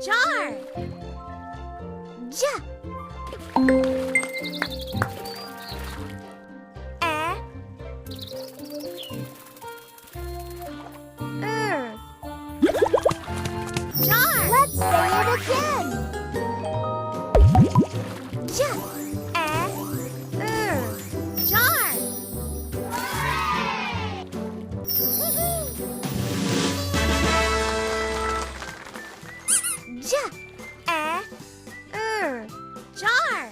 jar. J. Jar. Let's say it again. J. Jar. J. Jar.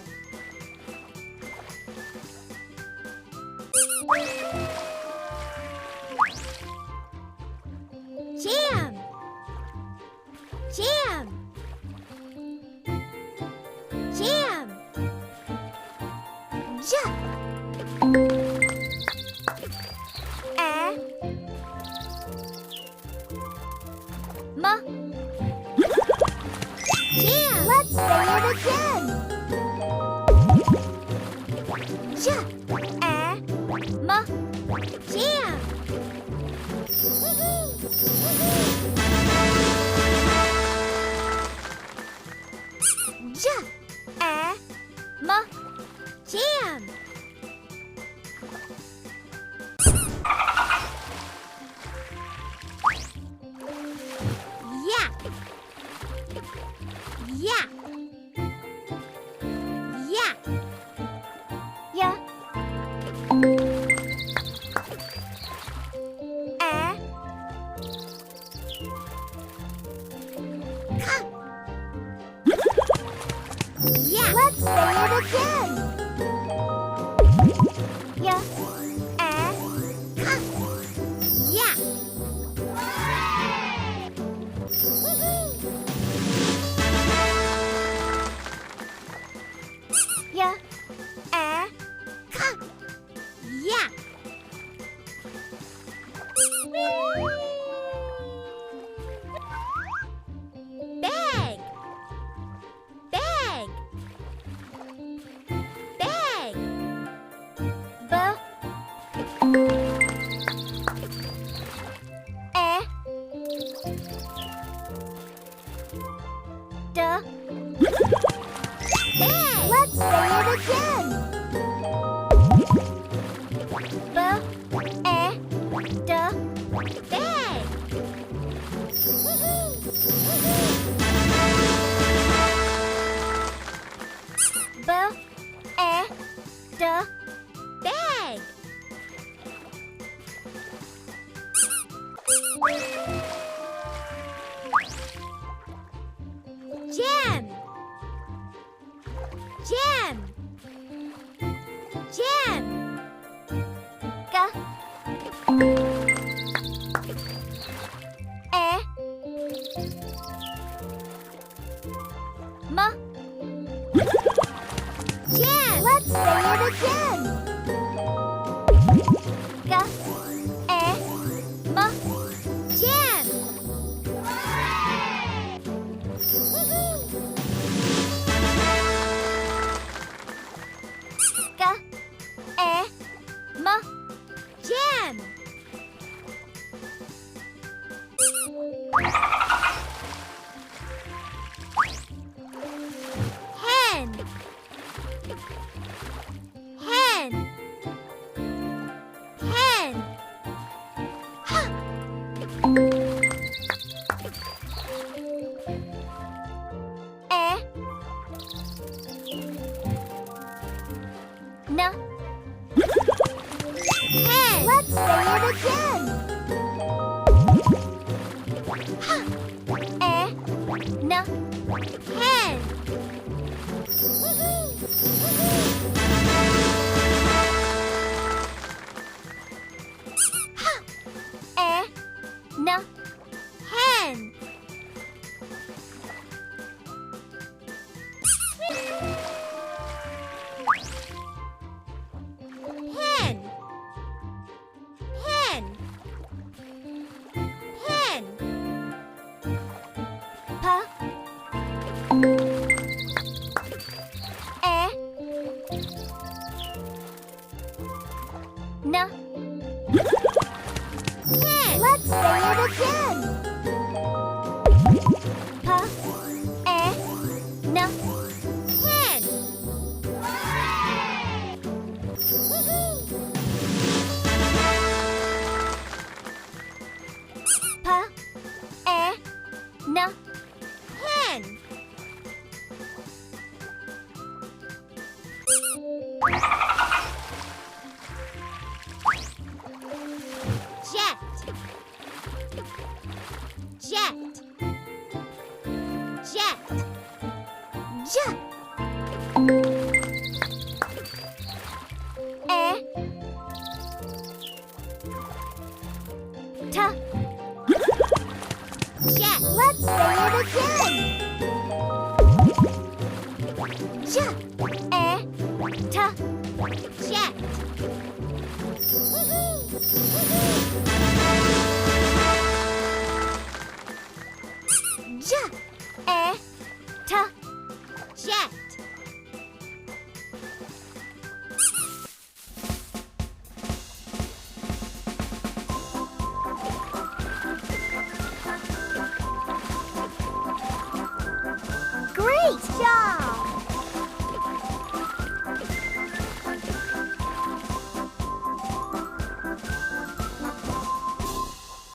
Jam. Jam. Jam. J. M. Jam. Let's say it again. J. M. Jam. J. M. Jam. Yak. Yak. Yak. Ya. Ka. Yeah. Let's say it again. Ya. Ka. Yeah. Ya. Ka. Yeah. Bag. Bag. Bag. B. D. Bag. Let's say it again. B. D. Bag. B. D. Bag. Jam. Jam. Jam. Ga. Ma. Jam. Let's say it again. Ga. Ma. Jam. Ga. Ma. Jam. Hen. Hen. Hen. Ha. Na. Hen. Let's say it again. Ha. Na. Hen. Ha. Na. Hen. Hen. Hen. Hen. Pa. Na. Hen. Let's say it again. Pa. hen. Jet. Jet. Jet. Jet. Jet. Let's say it again. Jet. Jet. Woohoo!